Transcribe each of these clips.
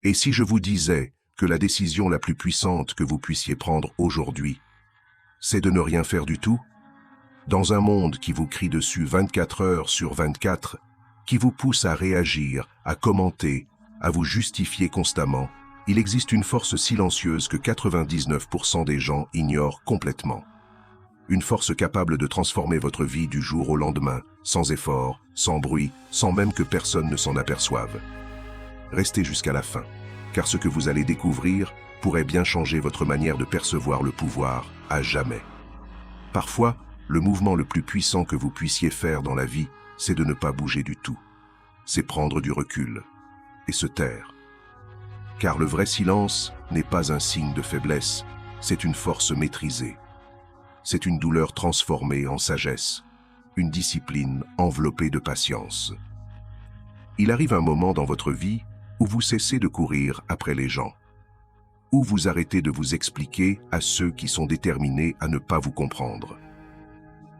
Et si je vous disais que la décision la plus puissante que vous puissiez prendre aujourd'hui, c'est de ne rien faire du tout? Dans un monde qui vous crie dessus 24 heures sur 24, qui vous pousse à réagir, à commenter, à vous justifier constamment, il existe une force silencieuse que 99% des gens ignorent complètement. Une force capable de transformer votre vie du jour au lendemain, sans effort, sans bruit, sans même que personne ne s'en aperçoive. Restez jusqu'à la fin, car ce que vous allez découvrir pourrait bien changer votre manière de percevoir le pouvoir à jamais. Parfois, le mouvement le plus puissant que vous puissiez faire dans la vie, c'est de ne pas bouger du tout. C'est prendre du recul et se taire. Car le vrai silence n'est pas un signe de faiblesse, c'est une force maîtrisée. C'est une douleur transformée en sagesse, une discipline enveloppée de patience. Il arrive un moment dans votre vie où vous cessez de courir après les gens, où vous arrêtez de vous expliquer à ceux qui sont déterminés à ne pas vous comprendre.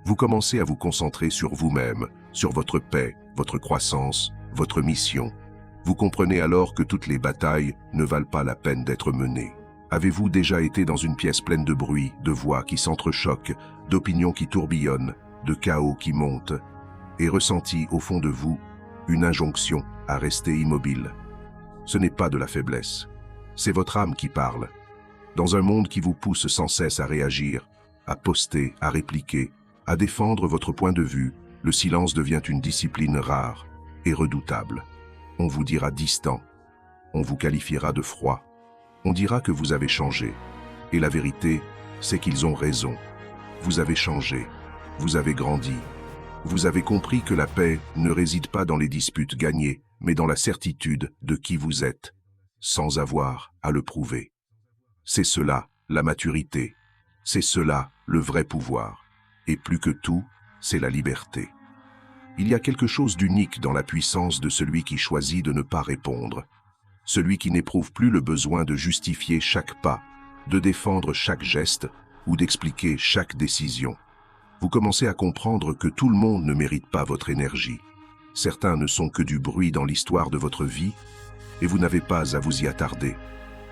Vous commencez à vous concentrer sur vous-même, sur votre paix, votre croissance, votre mission. Vous comprenez alors que toutes les batailles ne valent pas la peine d'être menées. Avez-vous déjà été dans une pièce pleine de bruit, de voix qui s'entrechoquent, d'opinions qui tourbillonnent, de chaos qui monte, et ressenti au fond de vous une injonction à rester immobile? Ce n'est pas de la faiblesse, c'est votre âme qui parle. Dans un monde qui vous pousse sans cesse à réagir, à poster, à répliquer, à défendre votre point de vue, le silence devient une discipline rare et redoutable. On vous dira distant, on vous qualifiera de froid, on dira que vous avez changé. Et la vérité, c'est qu'ils ont raison. Vous avez changé, vous avez grandi, vous avez compris que la paix ne réside pas dans les disputes gagnées, mais dans la certitude de qui vous êtes, sans avoir à le prouver. C'est cela, la maturité. C'est cela, le vrai pouvoir. Et plus que tout, c'est la liberté. Il y a quelque chose d'unique dans la puissance de celui qui choisit de ne pas répondre. Celui qui n'éprouve plus le besoin de justifier chaque pas, de défendre chaque geste ou d'expliquer chaque décision. Vous commencez à comprendre que tout le monde ne mérite pas votre énergie. Certains ne sont que du bruit dans l'histoire de votre vie, et vous n'avez pas à vous y attarder.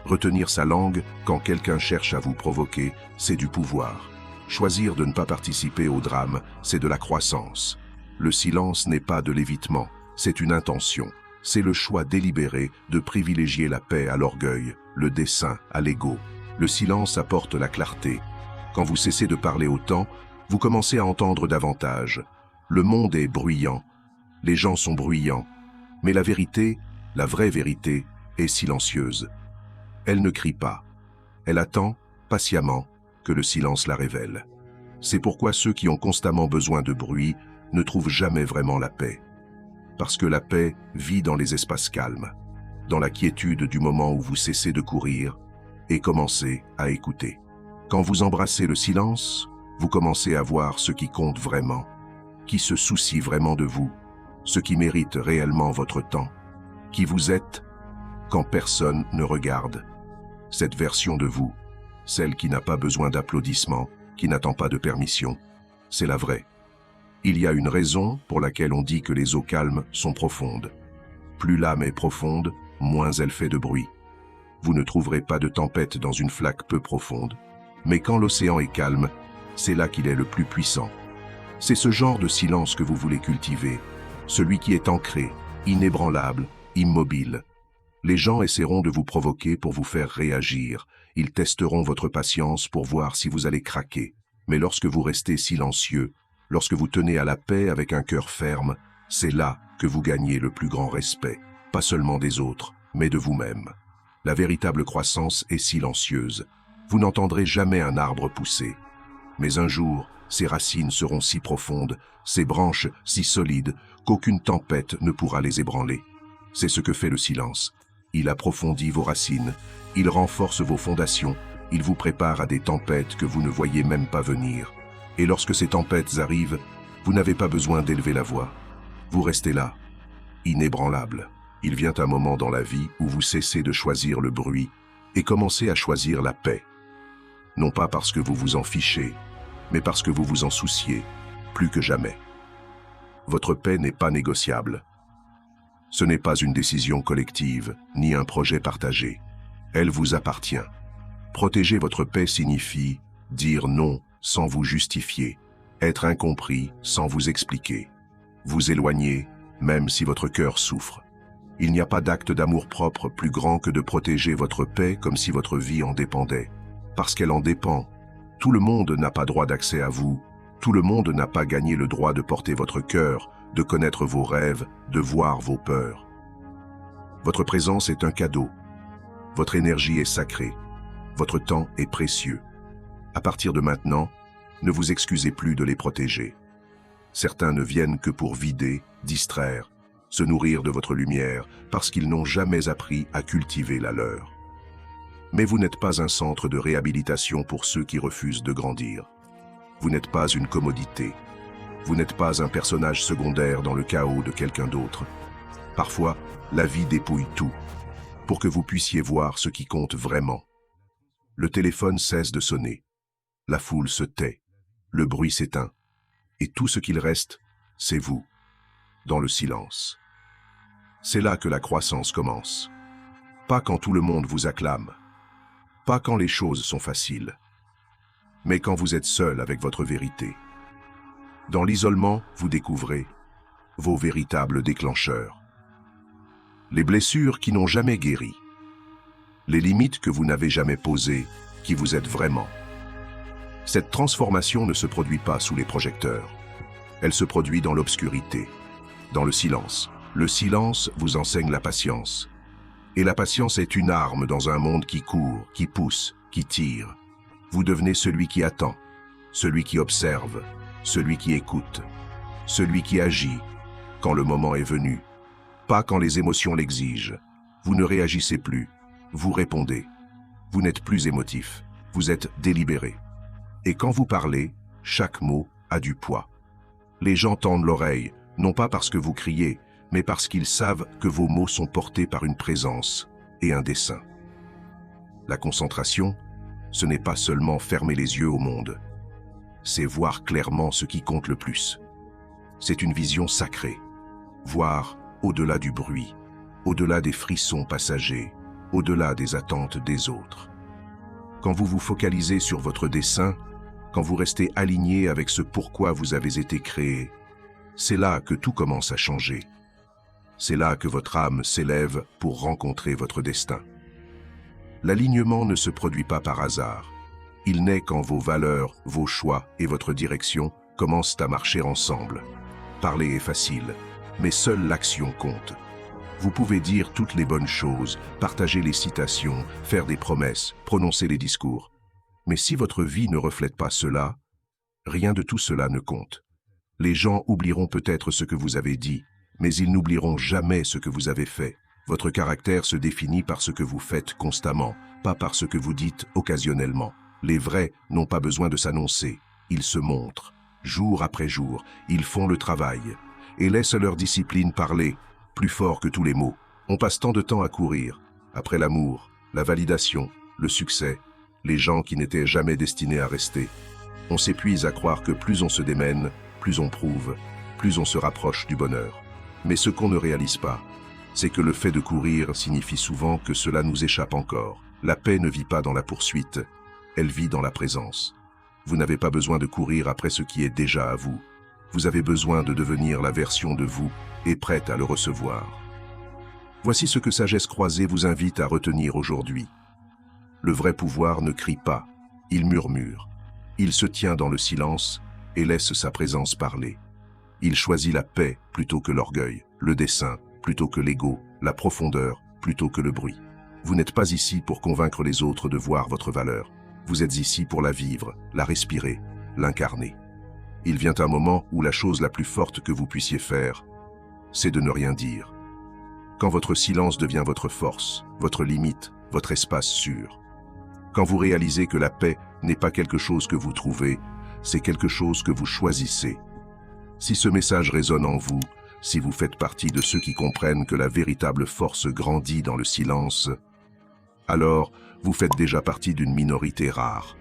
Retenir sa langue quand quelqu'un cherche à vous provoquer, c'est du pouvoir. Choisir de ne pas participer au drame, c'est de la croissance. Le silence n'est pas de l'évitement, c'est une intention. C'est le choix délibéré de privilégier la paix à l'orgueil, le dessein à l'ego. Le silence apporte la clarté. Quand vous cessez de parler autant, vous commencez à entendre davantage. Le monde est bruyant, les gens sont bruyants, mais la vérité, la vraie vérité, est silencieuse. Elle ne crie pas, elle attend, patiemment, que le silence la révèle. C'est pourquoi ceux qui ont constamment besoin de bruit ne trouvent jamais vraiment la paix. Parce que la paix vit dans les espaces calmes, dans la quiétude du moment où vous cessez de courir et commencez à écouter. Quand vous embrassez le silence, vous commencez à voir ce qui compte vraiment, qui se soucie vraiment de vous, ce qui mérite réellement votre temps, qui vous êtes quand personne ne regarde. Cette version de vous, celle qui n'a pas besoin d'applaudissements, qui n'attend pas de permission, c'est la vraie. Il y a une raison pour laquelle on dit que les eaux calmes sont profondes. Plus l'âme est profonde, moins elle fait de bruit. Vous ne trouverez pas de tempête dans une flaque peu profonde. Mais quand l'océan est calme, c'est là qu'il est le plus puissant. C'est ce genre de silence que vous voulez cultiver, celui qui est ancré, inébranlable, immobile. Les gens essaieront de vous provoquer pour vous faire réagir. Ils testeront votre patience pour voir si vous allez craquer. Mais lorsque vous restez silencieux, lorsque vous tenez à la paix avec un cœur ferme, c'est là que vous gagnez le plus grand respect, pas seulement des autres, mais de vous-même. La véritable croissance est silencieuse. Vous n'entendrez jamais un arbre pousser. Mais un jour, ses racines seront si profondes, ses branches si solides, qu'aucune tempête ne pourra les ébranler. C'est ce que fait le silence. Il approfondit vos racines, il renforce vos fondations, il vous prépare à des tempêtes que vous ne voyez même pas venir. Et lorsque ces tempêtes arrivent, vous n'avez pas besoin d'élever la voix. Vous restez là, inébranlable. Il vient un moment dans la vie où vous cessez de choisir le bruit et commencez à choisir la paix. Non pas parce que vous vous en fichez, mais parce que vous vous en souciez, plus que jamais. Votre paix n'est pas négociable. Ce n'est pas une décision collective, ni un projet partagé. Elle vous appartient. Protéger votre paix signifie dire non sans vous justifier, être incompris sans vous expliquer, vous éloigner même si votre cœur souffre. Il n'y a pas d'acte d'amour-propre plus grand que de protéger votre paix comme si votre vie en dépendait. Parce qu'elle en dépend. Tout le monde n'a pas droit d'accès à vous. Tout le monde n'a pas gagné le droit de porter votre cœur, de connaître vos rêves, de voir vos peurs. Votre présence est un cadeau. Votre énergie est sacrée. Votre temps est précieux. À partir de maintenant, ne vous excusez plus de les protéger. Certains ne viennent que pour vider, distraire, se nourrir de votre lumière parce qu'ils n'ont jamais appris à cultiver la leur. Mais vous n'êtes pas un centre de réhabilitation pour ceux qui refusent de grandir. Vous n'êtes pas une commodité. Vous n'êtes pas un personnage secondaire dans le chaos de quelqu'un d'autre. Parfois, la vie dépouille tout, pour que vous puissiez voir ce qui compte vraiment. Le téléphone cesse de sonner. La foule se tait. Le bruit s'éteint. Et tout ce qu'il reste, c'est vous, dans le silence. C'est là que la croissance commence. Pas quand tout le monde vous acclame. Pas quand les choses sont faciles. Mais quand vous êtes seul avec votre vérité. Dans l'isolement, vous découvrez vos véritables déclencheurs. Les blessures qui n'ont jamais guéri. Les limites que vous n'avez jamais posées, qui vous êtes vraiment. Cette transformation ne se produit pas sous les projecteurs. Elle se produit dans l'obscurité, dans le silence. Le silence vous enseigne la patience. Et la patience est une arme dans un monde qui court, qui pousse, qui tire. Vous devenez celui qui attend, celui qui observe, celui qui écoute, celui qui agit quand le moment est venu, pas quand les émotions l'exigent. Vous ne réagissez plus, vous répondez. Vous n'êtes plus émotif, vous êtes délibéré. Et quand vous parlez, chaque mot a du poids. Les gens tendent l'oreille, non pas parce que vous criez, mais parce qu'ils savent que vos mots sont portés par une présence et un dessein. La concentration, ce n'est pas seulement fermer les yeux au monde, c'est voir clairement ce qui compte le plus. C'est une vision sacrée, voir au-delà du bruit, au-delà des frissons passagers, au-delà des attentes des autres. Quand vous vous focalisez sur votre dessein, quand vous restez aligné avec ce pourquoi vous avez été créé, c'est là que tout commence à changer. C'est là que votre âme s'élève pour rencontrer votre destin. L'alignement ne se produit pas par hasard. Il naît quand vos valeurs, vos choix et votre direction commencent à marcher ensemble. Parler est facile, mais seule l'action compte. Vous pouvez dire toutes les bonnes choses, partager les citations, faire des promesses, prononcer les discours. Mais si votre vie ne reflète pas cela, rien de tout cela ne compte. Les gens oublieront peut-être ce que vous avez dit, mais ils n'oublieront jamais ce que vous avez fait. Votre caractère se définit par ce que vous faites constamment, pas par ce que vous dites occasionnellement. Les vrais n'ont pas besoin de s'annoncer, ils se montrent. Jour après jour, ils font le travail et laissent leur discipline parler, plus fort que tous les mots. On passe tant de temps à courir, après l'amour, la validation, le succès, les gens qui n'étaient jamais destinés à rester. On s'épuise à croire que plus on se démène, plus on prouve, plus on se rapproche du bonheur. Mais ce qu'on ne réalise pas, c'est que le fait de courir signifie souvent que cela nous échappe encore. La paix ne vit pas dans la poursuite, elle vit dans la présence. Vous n'avez pas besoin de courir après ce qui est déjà à vous. Vous avez besoin de devenir la version de vous et prête à le recevoir. Voici ce que Sagesse Croisée vous invite à retenir aujourd'hui. Le vrai pouvoir ne crie pas, il murmure. Il se tient dans le silence et laisse sa présence parler. Il choisit la paix plutôt que l'orgueil, le dessein plutôt que l'ego, la profondeur plutôt que le bruit. Vous n'êtes pas ici pour convaincre les autres de voir votre valeur. Vous êtes ici pour la vivre, la respirer, l'incarner. Il vient un moment où la chose la plus forte que vous puissiez faire, c'est de ne rien dire. Quand votre silence devient votre force, votre limite, votre espace sûr. Quand vous réalisez que la paix n'est pas quelque chose que vous trouvez, c'est quelque chose que vous choisissez. Si ce message résonne en vous, si vous faites partie de ceux qui comprennent que la véritable force grandit dans le silence, alors vous faites déjà partie d'une minorité rare.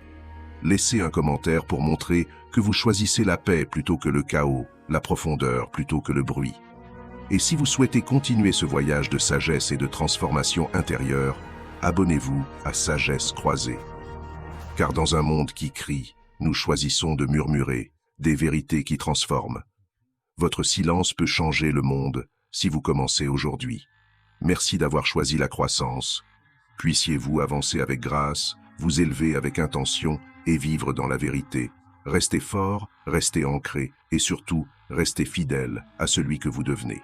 Laissez un commentaire pour montrer que vous choisissez la paix plutôt que le chaos, la profondeur plutôt que le bruit. Et si vous souhaitez continuer ce voyage de sagesse et de transformation intérieure, abonnez-vous à Sagesse Croisée. Car dans un monde qui crie, nous choisissons de murmurer des vérités qui transforment. Votre silence peut changer le monde si vous commencez aujourd'hui. Merci d'avoir choisi la croissance. Puissiez-vous avancer avec grâce, vous élever avec intention et vivre dans la vérité. Restez fort, restez ancré et surtout, restez fidèle à celui que vous devenez.